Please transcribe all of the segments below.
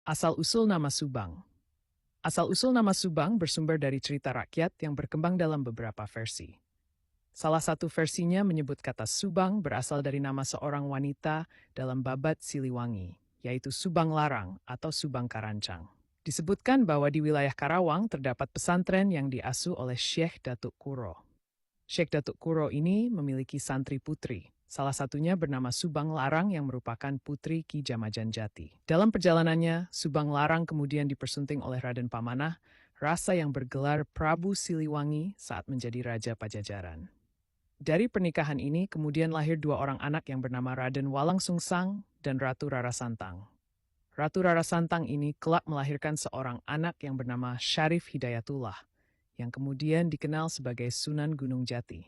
Asal-usul nama Subang. Asal-usul nama Subang bersumber dari cerita rakyat yang berkembang dalam beberapa versi. Salah satu versinya menyebut kata Subang berasal dari nama seorang wanita dalam Babad Siliwangi, yaitu Subang Larang atau Subang Karancang. Disebutkan bahwa di wilayah Karawang terdapat pesantren yang diasuh oleh Syekh Datuk Kuro. Syekh Datuk Kuro ini memiliki santri putri, salah satunya bernama Subang Larang yang merupakan putri Ki Jamajan Jati. Dalam perjalanannya, Subang Larang kemudian dipersunting oleh Raden Pamanah, rasa yang bergelar Prabu Siliwangi saat menjadi Raja Pajajaran. Dari pernikahan ini kemudian lahir dua orang anak yang bernama Raden Walang Sungsang dan Ratu Rara Santang. Ratu Rara Santang ini kelak melahirkan seorang anak yang bernama Syarif Hidayatullah, yang kemudian dikenal sebagai Sunan Gunung Jati.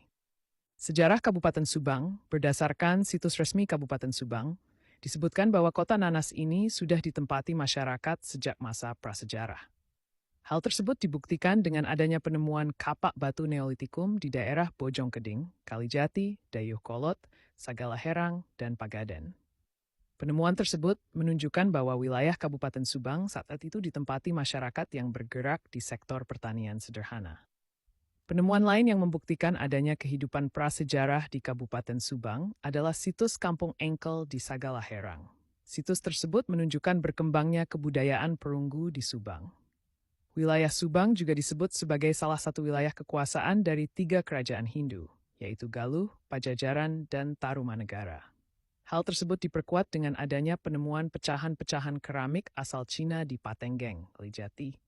Sejarah Kabupaten Subang, berdasarkan situs resmi Kabupaten Subang, disebutkan bahwa kota Nanas ini sudah ditempati masyarakat sejak masa prasejarah. Hal tersebut dibuktikan dengan adanya penemuan kapak batu Neolitikum di daerah Bojongkeding, Kalijati, Dayuhkolot, Sagalaherang, dan Pagaden. Penemuan tersebut menunjukkan bahwa wilayah Kabupaten Subang saat itu ditempati masyarakat yang bergerak di sektor pertanian sederhana. Penemuan lain yang membuktikan adanya kehidupan prasejarah di Kabupaten Subang adalah situs Kampung Engkel di Sagalaherang. Situs tersebut menunjukkan berkembangnya kebudayaan perunggu di Subang. Wilayah Subang juga disebut sebagai salah satu wilayah kekuasaan dari 3 kerajaan Hindu, yaitu Galuh, Pajajaran, dan Tarumanegara. Hal tersebut diperkuat dengan adanya penemuan pecahan-pecahan keramik asal Cina di Patenggeng, Kalijati.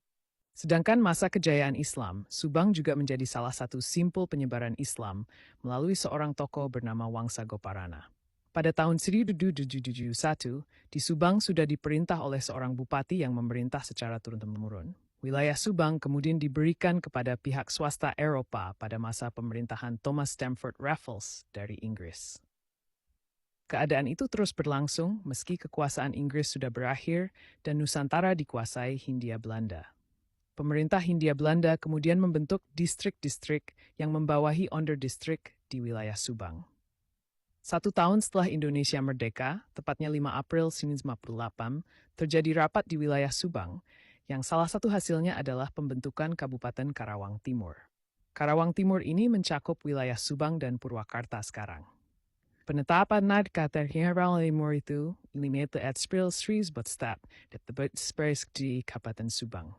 Sedangkan masa kejayaan Islam, Subang juga menjadi salah satu simpul penyebaran Islam melalui seorang tokoh bernama Wangsa Goparana. Pada tahun 1771, di Subang sudah diperintah oleh seorang bupati yang memerintah secara turun-temurun. Wilayah Subang kemudian diberikan kepada pihak swasta Eropa pada masa pemerintahan Thomas Stamford Raffles dari Inggris. Keadaan itu terus berlangsung meski kekuasaan Inggris sudah berakhir dan Nusantara dikuasai Hindia Belanda. Pemerintah Hindia Belanda kemudian membentuk distrik-distrik yang membawahi Onderdistrict di wilayah Subang. 1 tahun setelah Indonesia merdeka, tepatnya 5 April 1958, terjadi rapat di wilayah Subang, yang salah satu hasilnya adalah pembentukan Kabupaten Karawang Timur. Karawang Timur ini mencakup wilayah Subang dan Purwakarta sekarang. Penetapan kata Karawang Timur itu limit at Spril Sris Botstat, dat the di Kabupaten Subang.